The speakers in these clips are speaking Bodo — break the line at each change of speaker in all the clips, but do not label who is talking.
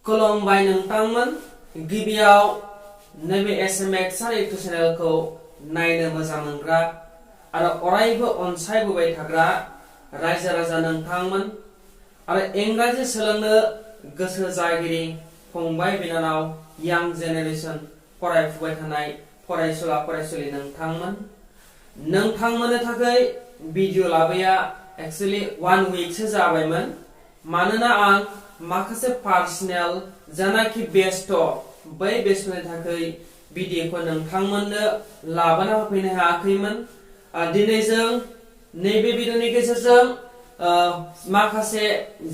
खुलुमबाय नोंथांमोन गिबियाव नैबे एसएमएक्स इउटुब चेनेलखौ नायनो मोजां मोनग्रा आरो अरायबो अनसायबोबाय थाग्रा रायजो राजा नोंथांमोन आरो इंराजि सोलोंनो गोसो जागिरि फंबाय बिनानाव यां जेनेरेशन फरायफुबाय थानाय फरायसुला फरायसुलि नोंथांमोननो थाखाय भिडिअ लाबोया एक्चुअली 1 वीकसो जाबायमोन मानोना आं माखासे पार्सनेल जानाखि बेस्ट बै बेस्टनि थाखाय भिडिअखौ नोंथांमोननो लाबोना होफैनो हायाखैमोन दिनै जों नैबे भिडिअनि गेजेरजों माखासे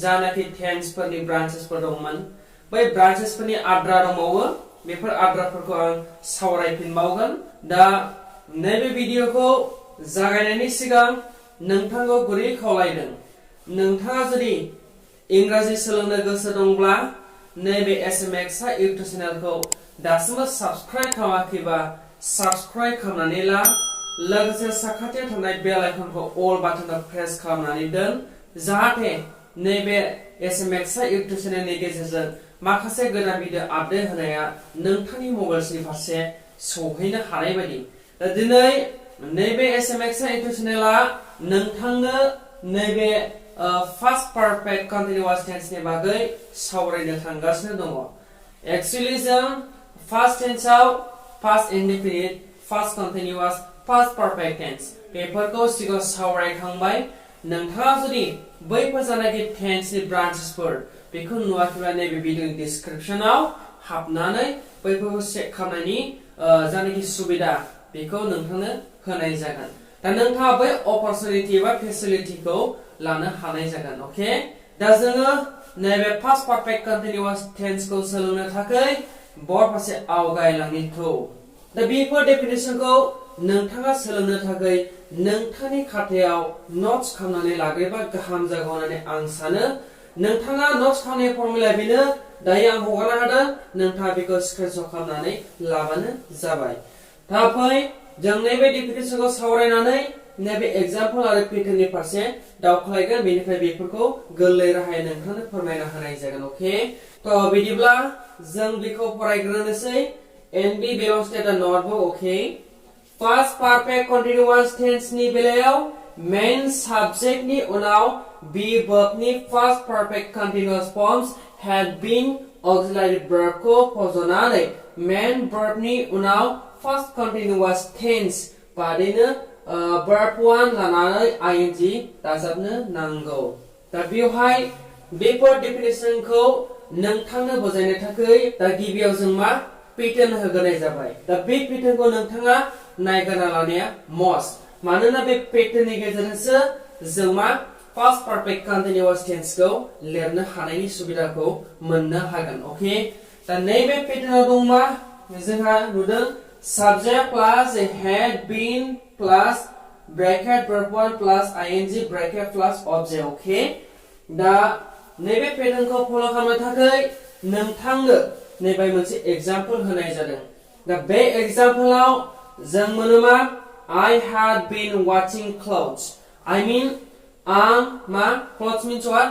जानाखि टेन्सफोरनि ब्रान्चेसफोर दंमोन बै ब्रान्चेसफोरनि आद्रा दंबावो बेफोर आद्राफोरखौ आं सावरायफिनबावगोन दा नैबे भिडिअखौ जागायनायनि सिगां नोंथांखौ गुरै खावलायदों नोंथाङा जुदि इंराजि सोलोंनो गोसो दंब्ला नैबे एसएमएक्स इउटुब चेनेलखौ दासिमबो साबस्क्राइब खालामाखैबा साबस्क्राइब खालामनानै ला लोगोसे साखाथियाव थानाय बेल आइकनखौ अल बाटनआव प्रेस खालामनानै दोन जाहाथे नैबे एसएमएक्स इउटुब चेनेलनि गेजेरजों माखासे गोदान भिडिअ आपडेट होनाया नोंथांनि मबाइलनि फारसे सौहैनो हानाय बायदि दिनै नैबे एसएमएक्स इउटुब चेनेला नोंथांनो नैबे फार्स्ट परफेक्ट कन्टिन्युअस टेन्सनि बागै सावरायनो थांगासिनो दङ एक्चुअली जों फार्स्ट टेन्सआव past indefinite past continuous past perfect tense बेफोरखौ सिगाङाव सावरायखांबाय नोंथाङा जुदि बैफोर जानाखि टेन्सनि ब्रान्चेसफोर बेखौ नुवाखैब्ला नैबे भिडिअनि डिसक्रिपशनाव हाबनानै बैफोरखौ चेक खालामनायनि जानाखि सुबिदा बेखौ नोंथांनो होनाय जागोन दा नोंथाङा बै अपरचुनिटि एबा फेसिलिटिखौ लानो हानाय जागोन ओके दा जोङो नैबे फार्स्ट परफेक्ट कन्टिन्युअस टेन्सखौ सोलोंनो थाखाय बर्ड फारसे आवगायलांनिखौ दा बेफोर डेफिनेसनखौ नोंथाङा सोलोंनो थाखाय नोंथांनि खातायाव नोट्स खालामनानै लाग्रोबा गाहाम जागौ होननानै आं सानो नोंथाङा नोट्स खालामनाय फर्मुला बेनो दायो आं हगारना होदों नोंथाङा बेखौ स्क्रिनशट खालामनानै लाबानो जाबाय दा फै जों नैबे डेफिनेसनखौ सावरायनानै नैबे एग्जाम्पल आरो पेटार्ननि फारसे दावख्लायगोन बेनिफ्राय बेफोरखौ गोरलै राहायै नोंथांनो फोरमायना होनाय जागोन ओके थ' बिदिब्ला जों बेखौ फरायग्रोनोसै NB belongs to the notebook okay past perfect continuous टेन्सनि बेलायाव मेन साबजेक्टनि उनाव बी वर्बनि past perfect continuous forms had been auxiliary वर्बखौ फज'नानै मेन वर्बनि उनाव फार्स्ट कन्टिन्युअस टेन्स बादिनो verb 1 लानानै ing दाजाबनो नांगौ दा बेवहाय बेफोर डेफिनेसनखौ नोंथांनो बुजायनो थाखाय दा गिबियाव जों मा पेटार्न होगोनाय जाबाय दा बे पेटार्नखौ नोंथाङा नायग्रोना लानाया मस्ट मानोना बे पेटार्ननि गेजेरजोंसो जों मा फार्स्ट परफेक्ट कन्टिन्युअस टेन्सखौ लिरनो हानायनि सुबिदाखौ मोननो हागोन ओके दा नैबे पेटार्नआव दं मा जोंहा नुदों subject plus had been plus bracket verb 1 plus ing bracket plus object okay दा नैबे पेटार्नखौ फलो खालामनो थाखाय नोंथांनो नैबे मोनसे एग्जांपल होनाय जादों दा बे एग्जांपलाव जों मोनो मा I had been watching clothes I mean आं मा clothes means what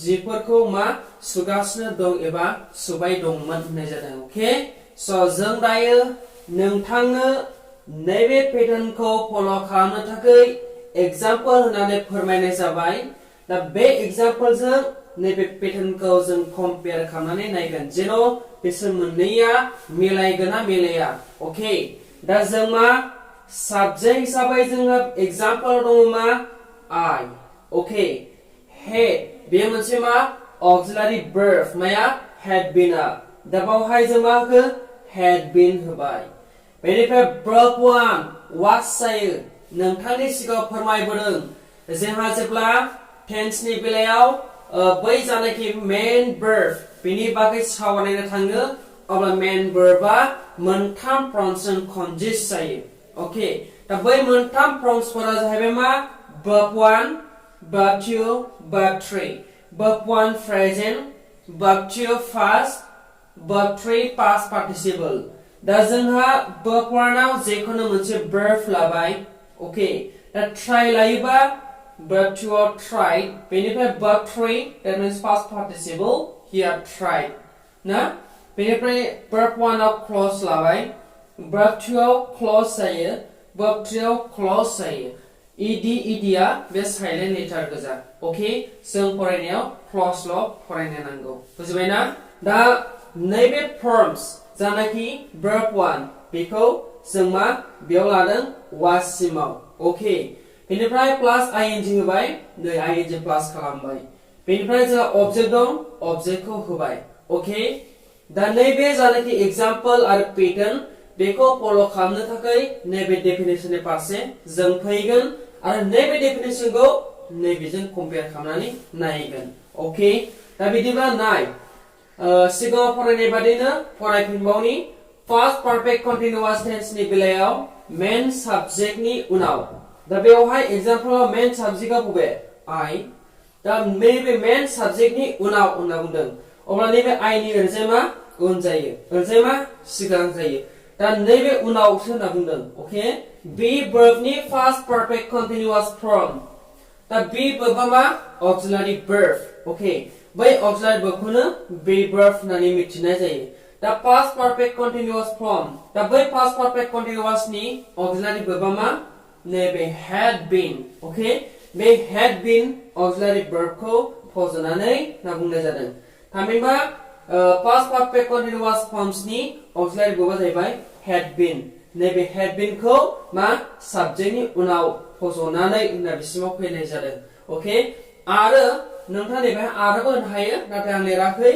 जिफोरखौ मा सुगासिनो दं एबा सुबाय दंमोन होननाय जादों ओके So जों दायो नोंथांनो नैबे पेटार्नखौ फलो खालामनो थाखाय एग्जांपल होनानै फोरमायनाय जाबाय दा बे एग्जांपलजों नैबे पेटार्नखौ जों कम्पेयार खालामनानै नायगोन जेन' बिसोर मोननैया मिलायगोन ना मिलाया ओके दा जों मा साबजेक्ट हिसाबै जोंहा एग्जांपल दङ मा I ओके had बे मोनसे मा ऑक्सिलरी वर्ब माया had been दा बावहाय जों मा होखो had been होबाय बेनिफ्राय verb 1 was जायो नोंथांनि सिगाङाव फोरमायबोदों जोंहा जेब्ला टेन्सनि बेलायाव बै जानाखि मेन verb बेनि बागै सावरायनो थाङो अब्ला मेन verb-आ मोनथाम फ्रम्सजों कनजिस्ट जायो ओके दा बै मोनथाम फ्रम्सफोरा जाहैबाय मा verb 1 verb 2 verb 3 verb 1 present verb 2 past verb 3 past participle दा जोंहा verb 1 आव जेखुनु मोनसे verb लाबाय ओके दा try लायोबा verb 2 आव tried बेनिफ्राय verb 3 that means past participle he had tried ना बेनिफ्राय verb 1 आव clause लाबाय verb 2 आव clause जायो verb 3 आव clause जायो ed आ बे silent letter गोजा ओके जों फरायनायाव clause ल फरायनो नांगौ बुजिबायना दा नैबे forms जानाखि verb 1 बेखौ जों मा बेयाव लादों was सिमाव ओके बेनिफ्राय प्लास ing होबाय नै ing प्लास खालामबाय बेनिफ्राय जों ऑब्जेक्ट दं ऑब्जेक्ट को होबाय ओके दा नैबे जानाखि एग्जांपल आरो पैटर्न बेखौ फलो खालामनो थाखाय नैबे डेफिनेशन नि फारसे जों फैगोन आरो नैबे डेफिनेशन खौ नैबेजों कम्पेयार खालामनानै नायगोन ओके दा बिदिब्ला नाय सिगाङाव फरायनाय बादिनो फरायफिनबावनि पास्ट परफेक्ट कन्टिन्युअस टेन्स नि बेलायाव मेन सब्जेक्ट नि उनाव दा बेवहाय एग्जांपलआव मेन सब्जेक्टआ बबे I दा नैबे मेन सब्जेक्टनि उनाव होनना बुंदों अब्ला नैबे I नि ओरैजाय मा उन जायो ओरैजाय मा सिगां जायो दा नैबे उनावसो होनना बुंदों ओके बे वर्बनि फार्स्ट परफेक्ट कन्टिन्युअस फर्म दा बे वर्बआ मा ऑक्सिलरी वर्ब ओके बै ऑक्सिलरी वर्बखौनो बे वर्ब होननानै मिथिनाय जायो दा पास्ट परफेक्ट कन्टिन्युअस फर्म दा बै पास्ट परफेक्ट कन्टिन्युअसनि ऑक्सिलरी वर्बआ मा नैबे had been ओके बे had been auxiliary verb को फज'नानै ना बुंनाय जादों थामहिनबा past perfect continuous forms नि auxiliary verb आ जाहैबाय had been नैबे had been को मा subject नि उनाव फज'नानै होनना बिसिमाव फैनाय जादों ओके आरो नोंथाङा नैबे आरोबो होनो हायो नाथाय आं लिराखै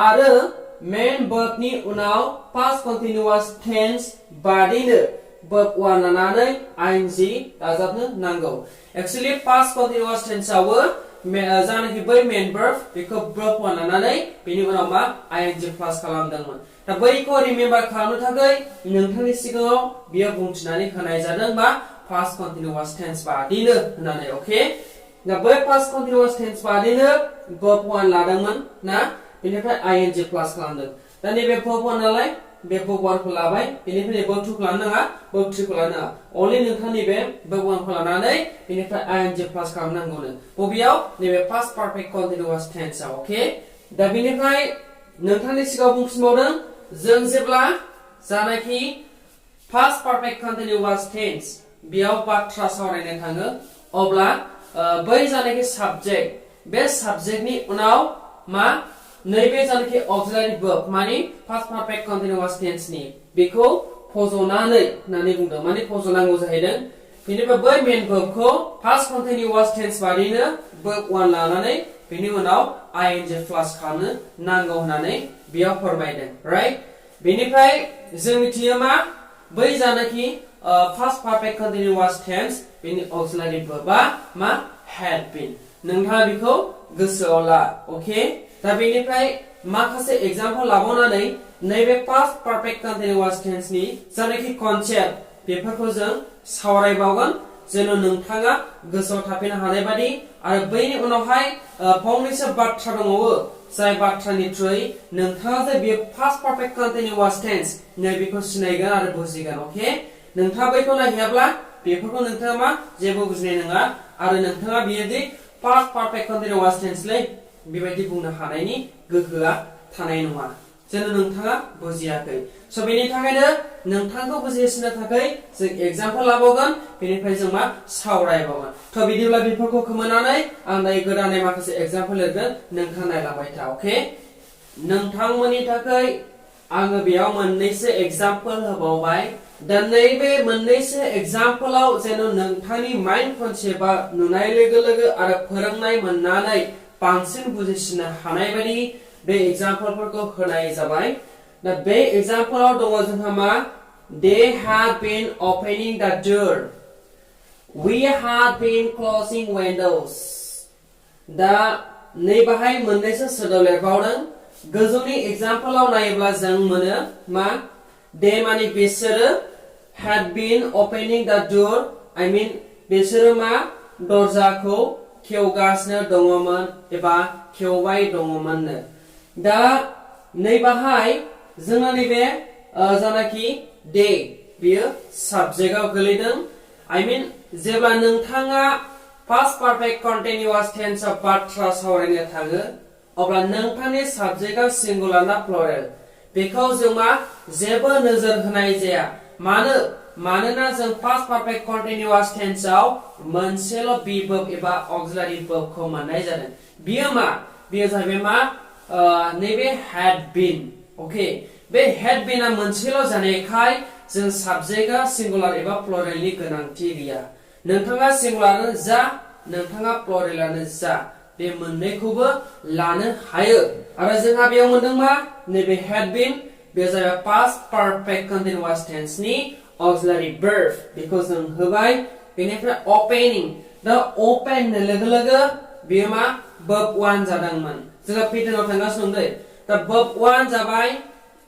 आरो main verb नि उनाव past continuous tense बादिनो verb 1 लानानै ing दाजाबनो नांगौ एक्चुअली पास्ट कन्टिन्युअस टेन्स आवबो जानाखि बै मेन verb बेखौ verb 1 लानानै बेनि उनाव मा ing प्लास खालामदोंमोन दा बैखौ रिमेम्बार खालामनो थाखाय नोंथांनि सिगाङाव बियो बुंथिनानै होनाय जादों मा पास्ट कन्टिन्युअस टेन्स बादिनो होननानै ओके दा बै पास्ट कन्टिन्युअस टेन्स बादिनो verb 1 लादोंमोन ना बेनिफ्राय ing प्लास खालामदों दा नैबे verb 1 नालाय बे verb 1 खौ लाबाय बेनिफ्राय verb 2 खौ लानो नाङा verb 3 खौ लानो नाङा only नोंथांनि बे verb 1 खौ लानानै बेनिफ्राय ing प्लास खालामनांगौनो बबेयाव नैबे past perfect continuous tense आव ओके दा बेनिफ्राय नोंथांनि सिगाङाव बुंफिनबावदों जों जेब्ला जानाखि past perfect continuous tense बेयाव बाथ्रा सावरायनो थाङो अब्ला बै जानाखि साबजेक्ट बे साबजेक्टनि उनाव मा नैबे जानाखि ऑक्सिलरी वर्ब माने पास्ट परफेक्ट कन्टिन्युअस टेन्स नि बेखौ फज'नानै होननानै बुंदों माने फज'नांगौ जाहैदों बेनिफ्राय बै मेन वर्ब खौ पास्ट कन्टिन्युअस टेन्स बादिनो verb 1 लानानै बेनि उनाव ing प्लास खालामनो नांगौ होननानै बेयाव फोरमायदों राइट बेनिफ्राय जों मिथियो मा बै जानाखि पास्ट परफेक्ट कन्टिन्युअस टेन्स बेनि ऑक्सिलरी वर्बआ मा had been नोंथाङा बेखौ गोसोआव ला ओके दा बेनिफ्राय माखासे एग्जांपल लाबावनानै नैबे पास्ट परफेक्ट कन्टिन्युअस टेन्स नि जानाखि कनसेप्ट बेफोरखौ जों सावरायबावगोन जेन नोंथाङा गोसोआव थाफैनो हानाय बादि आरो बैनि उनावहाय फंनैसो बाथ्रा दङो जाय बाथ्रानि थ्रुयै नोंथाङा जे बे पास्ट परफेक्ट कन्टिन्युअस टेन्स नैबेखौ सिनायगोन आरो बुजिगोन ओके नोंथाङा बैखौ नायहैयाब्ला बेफोरखौ नोंथाङा मा जेबो बुजिनाय नङा आरो नोंथाङा बियोदि पास्ट परफेक्ट कन्टिन्युअस टेन्स लै बेबायदि बुंनो हानायनि गोहोआ थानाय नङा जेन नोंथाङा बुजियाखै स बेनि थाखायनो नोंथांखौ बुजिहोनो थाखाय जों एग्जांपल लाबावगोन बेनिफ्राय जों मा सावरायबावगोन थ बिदिब्ला बेफोरखौ खोमानानै आं दायो गोदानै माखासे एग्जांपल लिरगोन नोंथाङा नायलांबाय था ओके नोंथांमोननि थाखाय आङो बेयाव मोननैसो एग्जांपल होबावबाय दा नैबे मोननैसो एग्जांपलाव जेन नोंथांनि माइन्ड कनसेप्टआ नुनाय लोगो लोगो आरो फोरोंनाय मोननानै बांसिन बुजिसिनो हानाय बायदि बे एग्जांपलफोरखौ होनाय जाबाय दा बे एग्जांपलाव दङ जोंहा मा they had been opening the door we had been closing windows दा नै बाहाय मोननैसो सोदोब लिरबावदों गोजौनि एग्जांपलाव नायोब्ला जों मोनो मा they माने बिसोरो had been opening the door I mean बिसोरो मा दरजाखौ खेवगासिनो दङमोन एबा खेवबाय दङमोननो दा नै बाहाय जोंना नैबे जानाखि दे बियो साबजेक्टआव गोलैदों I mean जेब्ला नोंथाङा पास्ट परफेक्ट कन्टिन्युअस टेन्स आव बाथ्रा सावरायनो थाङो अब्ला नोंथांनि साबजेक्टआ सिंगुलार ना प्लुरेल बेखौ जों मा जेबो नोजोर होनाय जाया मानोना जों पास्ट पारफेक्ट कन्टिन्युअस टेन्सआव मोनसेल' बी वर्ब एबा ऑक्सिलियारी वर्ब खौ मोननाय जादों बियो जाहैबाय मा नैबे हैड बीन ओके बे हैड बीनआ मोनसेल' जानायखाय जों साबजेक्टआ सिंगुलार एबा प्लुरेलनि गोनांथि गैया नोंथाङा सिंगुलारानो जा नोंथाङा प्लुरेलानो जा बे मोननैखौबो लानो हायो आरो जोंहा बेयाव मोनदों मा नैबे हैड बीन बे जाबाय पास्ट पारफेक्ट कन्टिन्युअस टेन्सनि ऑक्सिलियारी वर्ब बेखौ जों होबाय बेनिफ्राय ओपनिंग दा ओपन लोगो लोगो बेयो मा वर्ब 1 जादोंमोन जोंहा पेटार्नआव थांगासिनो दं दा वर्ब 1 जाबाय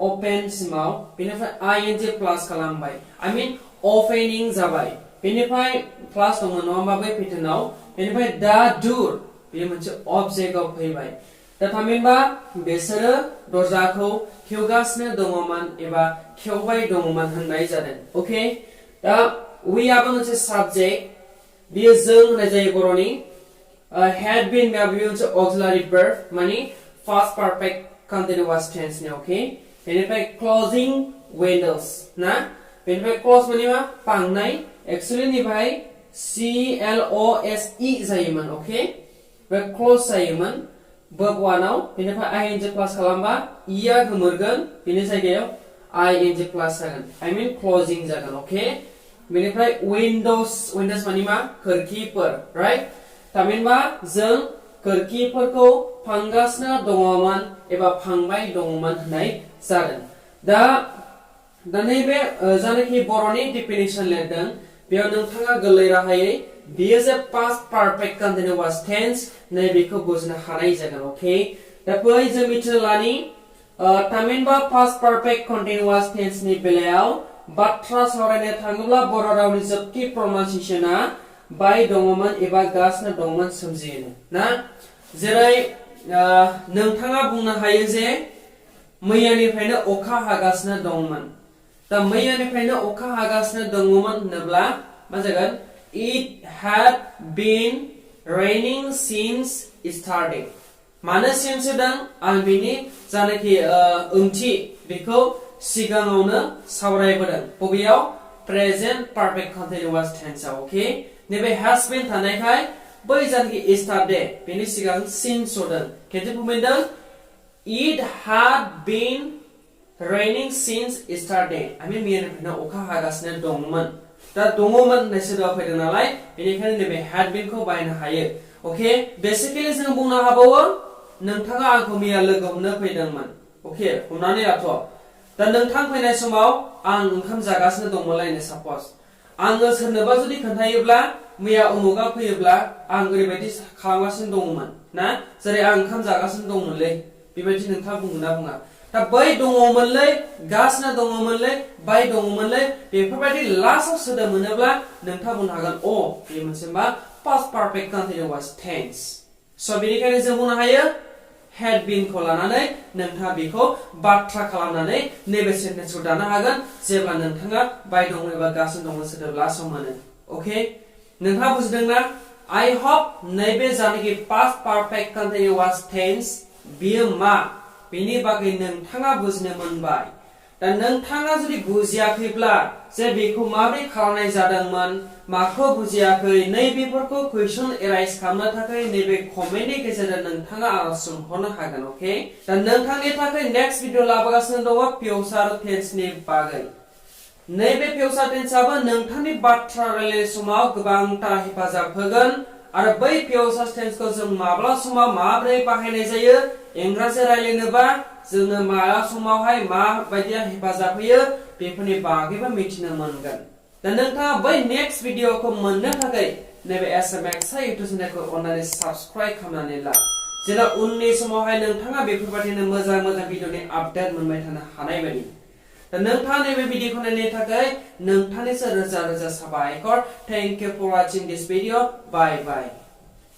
ओपन सिमाव बेनिफ्राय ing प्लास खालामबाय आई मीन ओपनिंग जाबाय बेनिफ्राय प्लास दंमोन नङा होमबा बै पेटार्नआव बेनिफ्राय दा डोर बे मोनसे ऑब्जेक्टआव फैबाय दा थामहिनबा बिसोरो दरजाखौ खेवगासिनो दङमोन एबा खेवबाय दङमोन होननाय जादों ओके दा वी आबो मोनसे साबजेक्ट बियो जों होननाय जायो बर'नि हैड बीन बा बियो मोनसे ऑक्सिलियारी वर्ब माने पास्ट पारफेक्ट कन्टिन्युअस टेन्स नि ओके बेनिफ्राय क्लोजिंग विंडोज ना बेनिफ्राय क्लोज माने मा पांनाय एक्चुअली निफ्राय CLOSE जायोमोन ओके बे क्लोज जायोमन वर्ब 1 आव बेनिफ्राय ing प्लास खालामबा e आ गोमोरगोन बेनि जायगायाव ing प्लास जागोन आई मीन क्लोजिंग जागोन ओके बेनिफ्राय विंडोज माने मा खोरखिफोर राइट थामहिनबा जों खोरखिफोरखौ फांगासिनो दङमोन एबा फांबाय दङमोन होननाय जादों दा नैबे जानाखि बर'नि डेफिनेसन लिरदों बेयाव नोंथाङा गोरलै राहायै बेयो जे पास्ट पारफेक्ट कन्टिन्युअस टेन्स नै बेखौ बुजिनो हानाय जागोन ओके दा फै जों मिथिनो लानि थामहिनबा पास्ट पारफेक्ट कन्टिन्युअस टेन्स नि बेलायाव बाथ्रा सावरायनो थाङोब्ला बर' रावनि जोबथि प्रनाउन्सिएशनआ बाय दङमोन एबा गासिनो दङमोन सोमजियो ना जेरै नोंथाङा बुंनो हायो जे मैयानिफ्रायनो अखा हागासिनो दंमोन दा मैयानिफ्रायनो अखा हागासिनो दङमोन होनोब्ला मा जागोन It had been raining since yesterday. मानो since होदों आं बिनि जानाखि ओंथि बेखौ सिगाङावनो सावरायबोदों बबेयाव प्रेजेन्ट पारफेक्ट कन्टिन्युअस टेन्सआव ओके नैबे has been थानायखाय बै जानाखि yesterday बेनि सिगां since होदों खेनसे बुंदों It had been raining since yesterday I mean मैयानिफ्रायनो अखा हागासिनो दंमोन दा दङमोन होननाय सोदोबा फैदों नालाय बेनिखायनो नैबे had been खौ बाहायनो हायो ओके बेसिकली जों बुंनो हाबावो नोंथाङा आंखौ मैया लोगो हमनो फैदोंमोन ओके हमनानै लाथ' दा नोंथां फैनाय समाव आं ओंखाम जागासिनो दंमोनलायनो सापज आङो सोरनोबा जुदि खोन्थायोब्ला मैया उमुगा फैयोब्ला आं ओरैबायदि खालामगासिनो दंमोन ना जेरै आं ओंखाम जागासिनो दंमोनलै बेबायदि नोंथाङा बुंगोन ना बुङा दा बै दङमोनलै गासिनो दङमोनलै बाय दङमोनलै बेफोरबायदि लास्टआव सोदोब मोनोब्ला नोंथाङा बुंनो हागोन अ बे मोनसे मा पास्ट पारफेक्ट कन्टिन्युअस टेन्स स' बेनिखायनो जों बुंनो हायो had been खौ लानानै नोंथाङा बेखौ बाथ्रा खालामनानै नैबे सेन्टेन्सखौ दानो हागोन जेब्ला नोंथाङा बाय दङ एबा गासिनो दङ सोदोब लास्टआव मोनो ओके नोंथाङा बुजिदोंना आई होप नैबे जानाखि पास्ट पारफेक्ट कन्टिन्युअस टेन्स बियो मा बेनि बागै नोंथाङा बुजिनो मोनबाय दा नोंथाङा जुदि बुजियाखैब्ला जे बेखौ माबोरै खालामनाय जादोंमोन माखौ बुजियाखै नैबेफोरखौ कुइसन एराइज खालामनो थाखाय नैबे कमेन्टनि गेजेरजों नोंथाङा आंनाव सोंहरनो हागोन ओके दा नोंथांनि थाखाय नेक्स्ट भिडिअ लाबोगासिनो दङ फिउचार टेन्सनि बागै नैबे फिउचार टेन्सआबो नोंथांनि बाथ्रा रायलायनाय समाव गोबांथार हेफाजाब होगोन आरो बै फिउचार टेन्सखौ जों माब्ला समाव माबोरै बाहायनाय जायो इंराजि रायलायनोबा जोङो माला समावहाय मा बायदि हेफाजाब होयो बेफोरनि बागैबो मिथिनो मोनगोन दा नोंथाङा बै नेक्स्ट भिडिअखौ मोननो थाखाय नैबे SMX इउट्युब चेनेलखौ अन्नानै साबस्क्राइब खालामनानै ला जेला उननि समावहाय नोंथाङा बेफोरबायदिनो मोजां भिडिअनि आपडेट मोनबाय थानो हानाय बायदि दा नोंथाङा नैबे भिडिअखौ नायनो थाखाय नोंथांनिसिम रोजा रोजा साबायखर thank you for watching this video bye bye